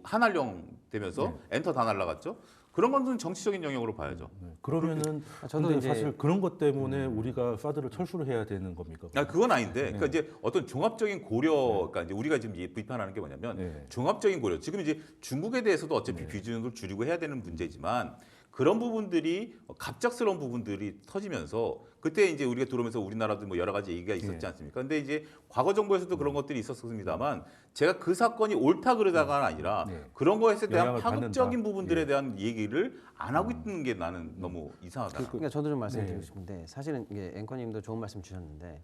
한알령 되면서 엔터 다 날아갔죠? 그런 건 정치적인 영역으로 봐야죠. 그러면은 저도 근데 이제 사실 그런 것 때문에 우리가 사드를 철수를 해야 되는 겁니까? 그건 아닌데, 그러니까 이제 어떤 종합적인 고려, 그러니까 이제 우리가 지금 비판하는 게 뭐냐면 종합적인 고려. 지금 이제 중국에 대해서도 어차피 비준을 줄이고 해야 되는 문제지만 그런 부분들이 갑작스러운 부분들이 터지면서 그때 이제 우리가 들어오면서 우리나라도 뭐 여러 가지 얘기가 있었지 않습니까? 근데 이제 과거 정부에서도 그런 것들이 있었습니다만 제가 그 사건이 옳다 그러다가 아니라 그런 것에 대한 파급적인 부분들에 대한 얘기를 안 하고 있는 게 나는 너무 이상하다. 그러니까 저도 좀 말씀드리고 싶은데 사실은 이게 앵커님도 좋은 말씀 주셨는데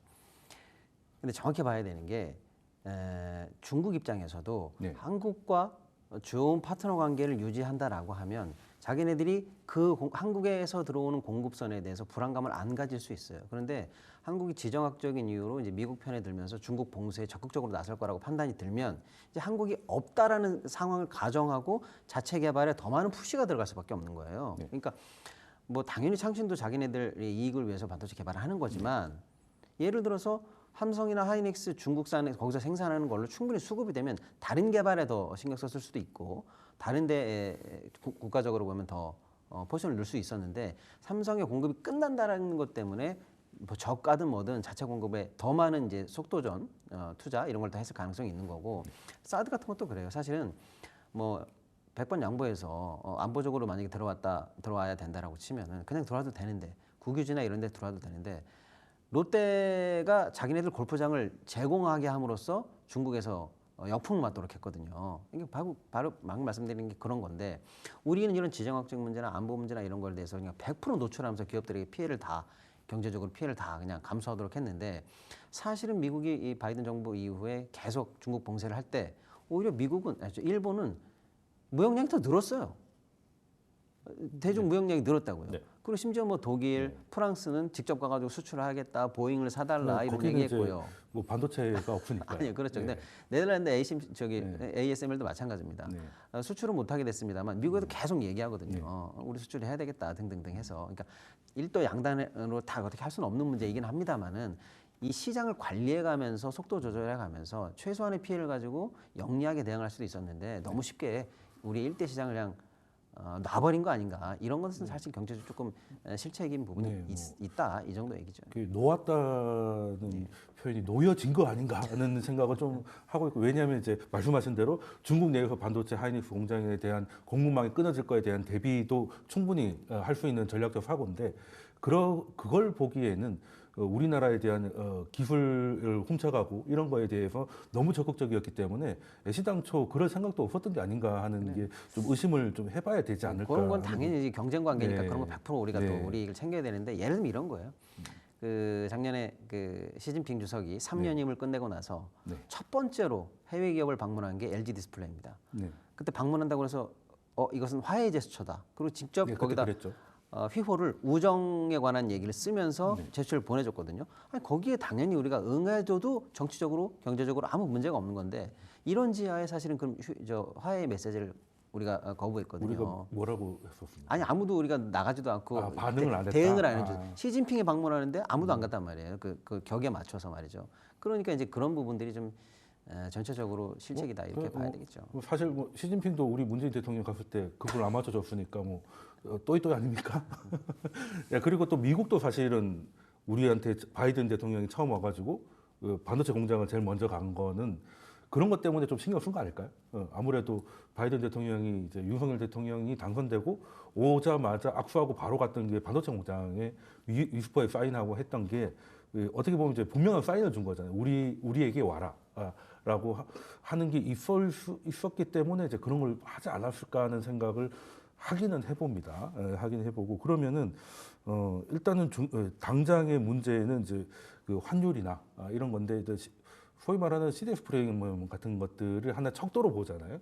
근데 정확히 봐야 되는 게 중국 입장에서도 한국과 좋은 파트너 관계를 유지한다라고 하면 자기네들이 한국에서 들어오는 공급선에 대해서 불안감을 안 가질 수 있어요. 그런데 한국이 지정학적인 이유로 이제 미국 편에 들면서 중국 봉쇄에 적극적으로 나설 거라고 판단이 들면 이제 한국이 없다라는 상황을 가정하고 자체 개발에 더 많은 푸시가 들어갈 수밖에 없는 거예요. 그러니까 뭐 당연히 창신도 자기네들의 이익을 위해서 반도체 개발을 하는 거지만 예를 들어서 삼성이나 하이닉스 중국산에 거기서 생산하는 걸로 충분히 수급이 되면 다른 개발에 더 신경 썼을 수도 있고 다른 데 국가적으로 보면 더 포지션을 넣을 수 있었는데 삼성의 공급이 끝난다라는 것 때문에 뭐 저가든 뭐든 자체 공급에 더 많은 이제 속도전 투자 이런 걸 다 했을 가능성이 있는 거고 사드 같은 것도 그래요. 사실은 뭐 100번 양보해서 안보적으로 만약에 들어와야 된다라고 치면은 그냥 들어와도 되는데 국유지나 이런 데 들어와도 되는데 롯데가 자기네들 골프장을 제공하게 함으로써 중국에서 역풍을 맞도록 했거든요. 이게 바로 막 말씀드리는 게 그런 건데 우리는 이런 지정학적 문제나 안보 문제나 이런 거에 대해서 그냥 100% 노출하면서 기업들에게 피해를 다 경제적으로 피해를 다 그냥 감수하도록 했는데 사실은 미국이 이 바이든 정부 이후에 계속 중국 봉쇄를 할 때 오히려 일본은 무역량이 더 늘었어요. 대중 무역량이 늘었다고요. 네. 그리고 심지어 뭐 독일, 프랑스는 직접 가가지고 수출을 하겠다, 보잉을 사달라 이런 거기는 이제 얘기했고요. 뭐 반도체가 없으니까. 아니요, 그렇죠. 네. 근데 네덜란드 ASML도 마찬가지입니다. 네. 수출은 못하게 됐습니다만 미국에도 계속 얘기하거든요. 우리 수출해야 되겠다 등등등 해서. 그러니까 일도 양단으로 다 어떻게 할 수는 없는 문제이긴 합니다만은 이 시장을 관리해가면서 속도 조절해가면서 최소한의 피해를 가지고 영리하게 대응할 수도 있었는데 너무 쉽게 우리 일대 시장을 그냥 놔버린 거 아닌가 이런 것은 사실 경제적으로 조금 실책인 부분이 네, 뭐. 있다 이 정도 얘기죠. 놓았다는 표현이 놓여진 거 아닌가 하는 생각을 좀 하고 있고 왜냐하면 이제 말씀하신 대로 중국 내에서 반도체 하이닉스 공장에 대한 공급망이 끊어질 거에 대한 대비도 충분히 할 수 있는 전략적 사고인데 그걸 보기에는 우리나라에 대한 기술을 훔쳐가고 이런 거에 대해서 너무 적극적이었기 때문에 애시당초 그럴 생각도 없었던 게 아닌가 하는 게 좀 의심을 좀 해봐야 되지 않을까. 그런 건 당연히 이제 경쟁 관계니까 네. 그런 거 100% 우리가 네. 또 우리 이익을 챙겨야 되는데 예를 들면 이런 거예요. 그 작년에 그 시진핑 주석이 3년임을 끝내고 나서 네. 첫 번째로 해외 기업을 방문한 게 LG 디스플레이입니다. 네. 그때 방문한다고 해서 이것은 화해 제스처다. 그리고 직접 네, 그때 거기다 그랬죠. 휘호를 우정에 관한 얘기를 쓰면서 네. 제스처를 보내줬거든요. 아니, 거기에 당연히 우리가 응해줘도 정치적으로 경제적으로 아무 문제가 없는 건데 이런 지하에 사실은 그럼 화해의 메시지를 우리가 거부했거든요. 우리가 뭐라고 했었습니까? 아니 아무도 우리가 나가지도 않고 반응을 안 했다. 대응을 안 해줘. 아. 시진핑이 방문하는데 아무도 안 갔단 말이에요. 그 격에 맞춰서 말이죠. 그러니까 이제 그런 부분들이 좀 전체적으로 실책이다 이렇게 봐야 되겠죠. 사실 뭐 시진핑도 우리 문재인 대통령 갔을 때 그걸 안 맞춰줬으니까 뭐 또이 아닙니까? 야, 그리고 또 미국도 사실은 우리한테 바이든 대통령이 처음 와가지고 반도체 공장을 제일 먼저 간 거는 그런 것 때문에 좀 신경 쓴 거 아닐까요? 아무래도 바이든 대통령이 이제 윤석열 대통령이 당선되고 오자마자 악수하고 바로 갔던 게 반도체 공장에 위스퍼에 사인하고 했던 게 어떻게 보면 이제 분명한 사인을 준 거잖아요. 우리에게 와라. 라고 하는 게 있었기 때문에 이제 그런 걸 하지 않았을까 하는 생각을 하기는 해봅니다. 하긴 해보고 그러면은 일단은 당장의 문제는 이제 그 환율이나 이런 건데 소위 말하는 CDS 프레임 같은 것들을 하나 척도로 보잖아요.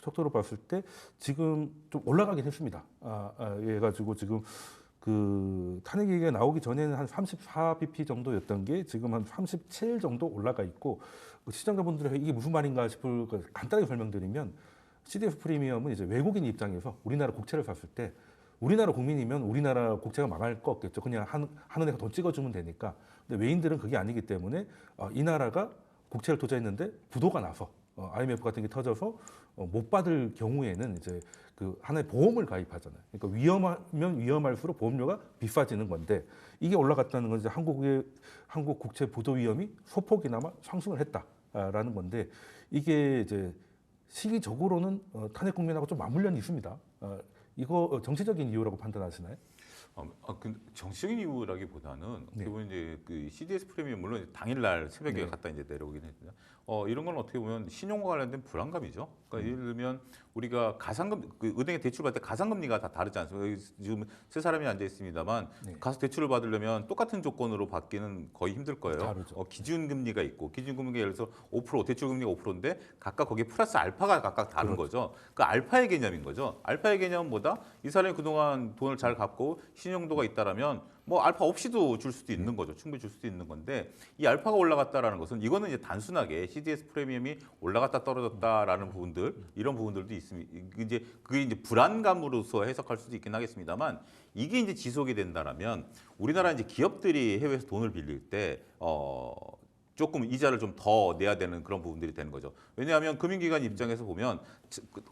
척도로 봤을 때 지금 좀 올라가긴 했습니다. 해가지고 지금 그 탄핵 얘기가 나오기 전에는 한 34bp 정도였던 게 지금 한 37 정도 올라가 있고 시청자분들이 이게 무슨 말인가 싶을 거 간단하게 설명드리면 CDS 프리미엄은 이제 외국인 입장에서 우리나라 국채를 샀을 때 우리나라 국민이면 우리나라 국채가 망할 거 없겠죠. 그냥 하는 애가 돈 찍어주면 되니까. 근데 외인들은 그게 아니기 때문에 이 나라가 국채를 투자했는데 부도가 나서 IMF 같은 게 터져서 못 받을 경우에는 이제 그 하나의 보험을 가입하잖아요. 그러니까 위험하면 위험할수록 보험료가 비싸지는 건데 이게 올라갔다는 건 이제 한국 국채 부도 위험이 소폭이나마 상승을 했다라는 건데 이게 이제 시기적으로는 탄핵 국면하고 좀 맞물려 있습니다. 이거 정치적인 이유라고 판단하시나요? 그 정치적인 이유라기보다는 네. 어떻게 보면 이제 그 CDS 프리미엄 물론 당일날 새벽에 네. 갔다 이제 내려오긴 했는데 이런 건 어떻게 보면 신용과 관련된 불안감이죠. 그러니까 예를 들면 우리가 가상금 그 은행에 대출 받을 때 가상금리가 다 다르지 않습니까? 여기 지금 세 사람이 앉아 있습니다만 네. 가서 대출을 받으려면 똑같은 조건으로 받기는 거의 힘들 거예요. 다르죠. 기준금리가 있고 기준금리가 예를 들어서 5% 대출금리가 5%인데 각각 거기에 플러스 알파가 각각 다른 거죠. 그 알파의 개념인 거죠. 알파의 개념은 뭐다? 이 사람이 그동안 돈을 잘 갚고 신용도가 있다라면 뭐 알파 없이도 줄 수도 있는 거죠. 충분히 줄 수도 있는 건데 이 알파가 올라갔다라는 것은 이거는 이제 단순하게 CDS 프리미엄이 올라갔다 떨어졌다라는 부분들 이런 부분들도 있습니다. 그게 이제 불안감으로서 해석할 수도 있긴 하겠습니다만 이게 이제 지속이 된다라면 우리나라 이제 기업들이 해외에서 돈을 빌릴 때 조금 이자를 좀 더 내야 되는 그런 부분들이 되는 거죠. 왜냐하면 금융기관 입장에서 보면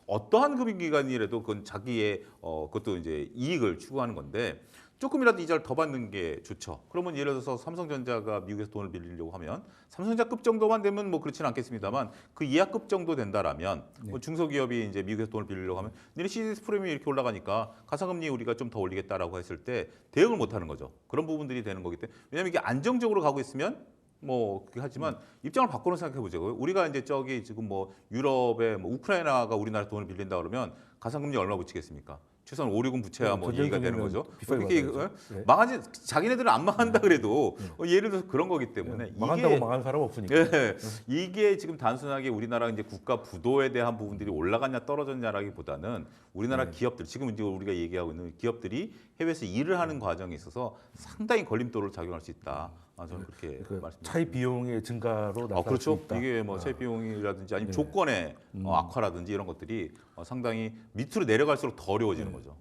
어떠한 금융기관이라도 그건 자기의 그것도 이제 이익을 추구하는 건데 조금이라도 이자를 더 받는 게 좋죠. 그러면 예를 들어서 삼성전자가 미국에서 돈을 빌리려고 하면 삼성전자급 정도만 되면 뭐 그렇지는 않겠습니다만 그 이하급 정도 된다라면 뭐 중소기업이 이제 미국에서 돈을 빌리려고 하면 니네 CDS 프리미엄이 이렇게 올라가니까 가상금리 우리가 좀 더 올리겠다라고 했을 때 대응을 못 하는 거죠. 그런 부분들이 되는 거기 때문에 왜냐하면 이게 안정적으로 가고 있으면 뭐 그렇게 하지만 입장을 바꾸는 생각해 보죠. 우리가 이제 저기 지금 뭐 유럽에 뭐 우크라이나가 우리나라 돈을 빌린다 그러면 가상금리 얼마 붙이겠습니까? 최소한 5, 6은 붙여야 뭐 이해가 되는 거죠. 비싸게 그렇게 받아야죠. 네. 망하지 자기네들은 안 망한다 그래도 예를 들어서 그런 거기 때문에 망한다고 이게 망한 사람 없으니까. 예, 이게 지금 단순하게 우리나라 이제 국가 부도에 대한 부분들이 올라갔냐 떨어졌냐라기보다는 우리나라 기업들 지금 이제 우리가 얘기하고 있는 기업들이 해외에서 일을 하는 과정에 있어서 상당히 걸림돌을 작용할 수 있다. 저는 그렇게 그 말씀드립니다. 차이 비용의 증가로 나타날 수 그렇죠. 있다. 이게 뭐 차입 비용이라든지 아니면 조건의 악화라든지 이런 것들이 상당히 밑으로 내려갈수록 더 어려워지는 거죠.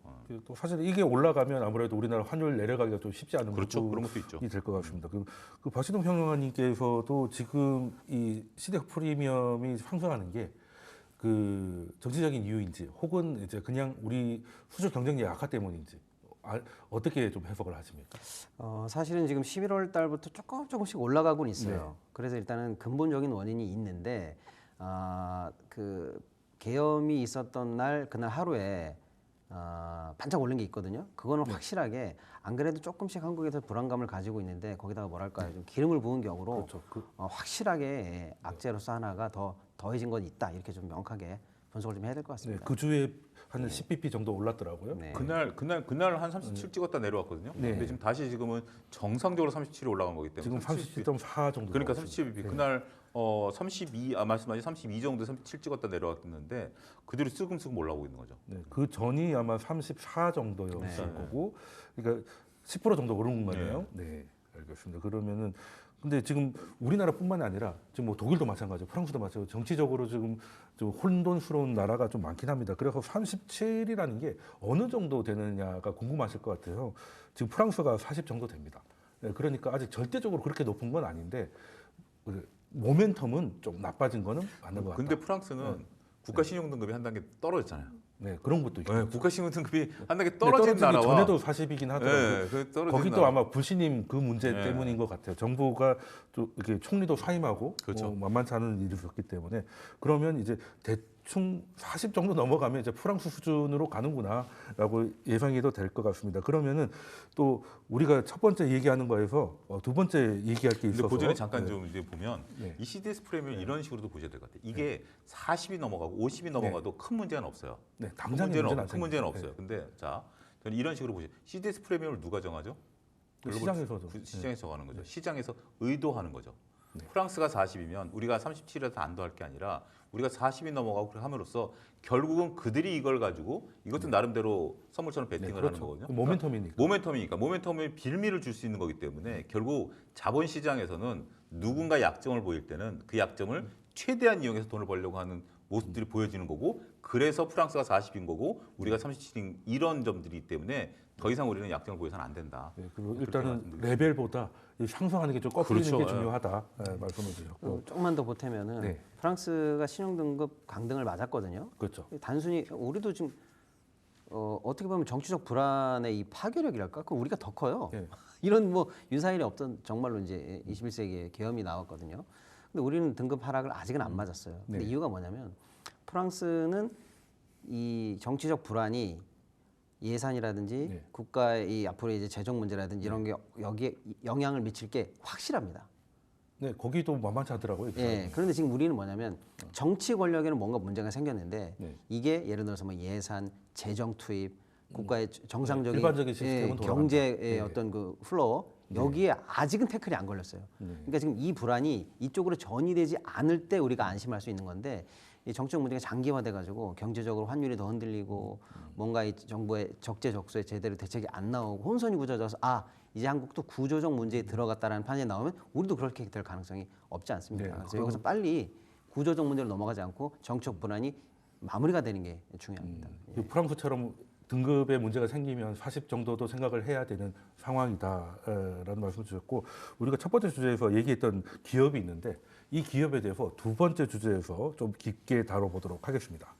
또 사실 이게 올라가면 아무래도 우리나라 환율 내려가기가 좀 쉽지 않은 그렇죠. 그런 것도 있죠. 될 것 같습니다. 그 박시동 평론가님께서도 지금 이 시대 프리미엄이 상승하는 게 그 정치적인 이유인지 혹은 이제 그냥 우리 수출 경쟁력 약화 때문인지 어떻게 좀 해석을 하십니까? 사실은 지금 11월 달부터 조금씩 올라가고는 있어요. 그래서 일단은 근본적인 원인이 있는데 그 계엄이 있었던 그날 하루에 반짝 올린 게 있거든요. 그거는 확실하게 안 그래도 조금씩 한국에서 불안감을 가지고 있는데 거기다가 뭐랄까요, 좀 기름을 부은 격으로 그렇죠. 확실하게 악재로서 하나가 더 더해진 건 있다. 이렇게 좀 명확하게 분석을 좀 해야 될 것 같습니다. 그 주에 한 10bp 정도 올랐더라고요. 네. 그날 한 37 찍었다 내려왔거든요. 근데 지금 다시 지금은 정상적으로 37이 올라간 거기 때문에 지금 37.4 정도. 그러니까 나왔습니다. 37bp 그날 32 말씀하신 32 정도 37 찍었다 내려왔는데 그대로 슬금슬금 올라오고 있는 거죠. 네, 그 전이 아마 34 정도였을 거고, 그러니까 10% 정도 오른 거네요. 네, 알겠습니다. 그러면은 근데 지금 우리나라뿐만이 아니라 지금 뭐 독일도 마찬가지고 프랑스도 마찬가지고 정치적으로 지금 좀 혼돈스러운 나라가 좀 많긴 합니다. 그래서 37이라는 게 어느 정도 되느냐가 궁금하실 것 같아요. 지금 프랑스가 40 정도 됩니다. 네, 그러니까 아직 절대적으로 그렇게 높은 건 아닌데 모멘텀은 좀 나빠진 거는 맞는 것 같다. 근데 프랑스는 국가 신용 등급이 한 단계 떨어졌잖아요. 네, 그런 것도 있고. 네, 국가 신용 등급이 한 단계 네, 떨어진 떨어지기 나라와 전에도 40이긴 하더라고요. 네, 그 떨어진 거기 또 나라. 아마 불신임 그 문제 네. 때문인 것 같아요. 정부가 또 이렇게 총리도 사임하고 그렇죠. 만만치 않은 일이 있었기 때문에 그러면 이제 대충 40 정도 넘어가면 이제 프랑스 수준으로 가는구나라고 예상해도 될 것 같습니다. 그러면은 또 우리가 첫 번째 얘기하는 거에서 두 번째 얘기할 게 근데 있어서 그 전에 잠깐 좀 이제 보면 네. 이 CDS 프리미엄 이런 식으로도 보셔야 될 것 같아요. 이게 40이 넘어가고 50이 넘어가도 큰 문제는 없어요. 네, 큰 당장의 큰 문제는 생깁니다. 없어요. 근데 자, 저는 이런 식으로 보세요. CDS 프리미엄을 누가 정하죠? 그 시장에서죠. 시장에서 정하는 거죠. 시장에서 의도하는 거죠. 프랑스가 40이면 우리가 37에서 안도할 게 아니라 우리가 40이 넘어가고 그렇게 함으로써 결국은 그들이 이걸 가지고 이것도 나름대로 선물처럼 베팅을 하는 그렇죠. 거거든요. 모멘텀이니까. 모멘텀에 빌미를 줄 수 있는 거기 때문에 결국 자본 시장에서는 누군가 약점을 보일 때는 그 약점을 최대한 이용해서 돈을 벌려고 하는 모습들이 보여지는 거고 그래서 프랑스가 40인 거고 우리가 37인 이런 점들이기 때문에 더 이상 우리는 약점을 보여서는 안 된다. 네, 그리고 그렇게 일단은 말씀드리겠습니다. 레벨보다 이 상승하는 게 좀 꺾이는 그렇죠. 게 중요하다 말씀을 드렸고 조금만 더 보태면은 네. 프랑스가 신용등급 강등을 맞았거든요. 그렇죠. 단순히 우리도 지금 어떻게 보면 정치적 불안의 이 파괴력이랄까? 그 우리가 더 커요. 네. 이런 뭐 유사일에 없던 정말로 이제 21세기에 계엄이 나왔거든요. 근데 우리는 등급 하락을 아직은 안 맞았어요. 근데 네. 이유가 뭐냐면 프랑스는 이 정치적 불안이 예산이라든지 네. 국가의 이 앞으로 이제 재정 문제라든지 이런 게 여기에 영향을 미칠 게 확실합니다. 네, 거기도 만만치 않더라고요. 예. 그런데 지금 우리는 뭐냐면 정치 권력에는 뭔가 문제가 생겼는데 네. 이게 예를 들어서 뭐 예산, 재정 투입, 국가의 정상적인 일반적인 시스템은 돌아간다. 경제의 네. 어떤 그 플로어 여기에 아직은 태클이 안 걸렸어요. 그러니까 지금 이 불안이 이쪽으로 전이되지 않을 때 우리가 안심할 수 있는 건데 이 정책 문제가 장기화돼 가지고 경제적으로 환율이 더 흔들리고 뭔가 이 정부의 적재적소에 제대로 대책이 안 나오고 혼선이 굳어져서 이제 한국도 구조적 문제에 들어갔다라는 판단이 나오면 우리도 그렇게 될 가능성이 없지 않습니까? 네, 그래서 여기서 빨리 구조적 문제로 넘어가지 않고 정책 불안이 마무리가 되는 게 중요합니다. 프랑스처럼 등급에 문제가 생기면 40 정도도 생각을 해야 되는 상황이다라는 말씀 주셨고, 우리가 첫 번째 주제에서 얘기했던 기업이 있는데 이 기업에 대해서 두 번째 주제에서 좀 깊게 다뤄보도록 하겠습니다.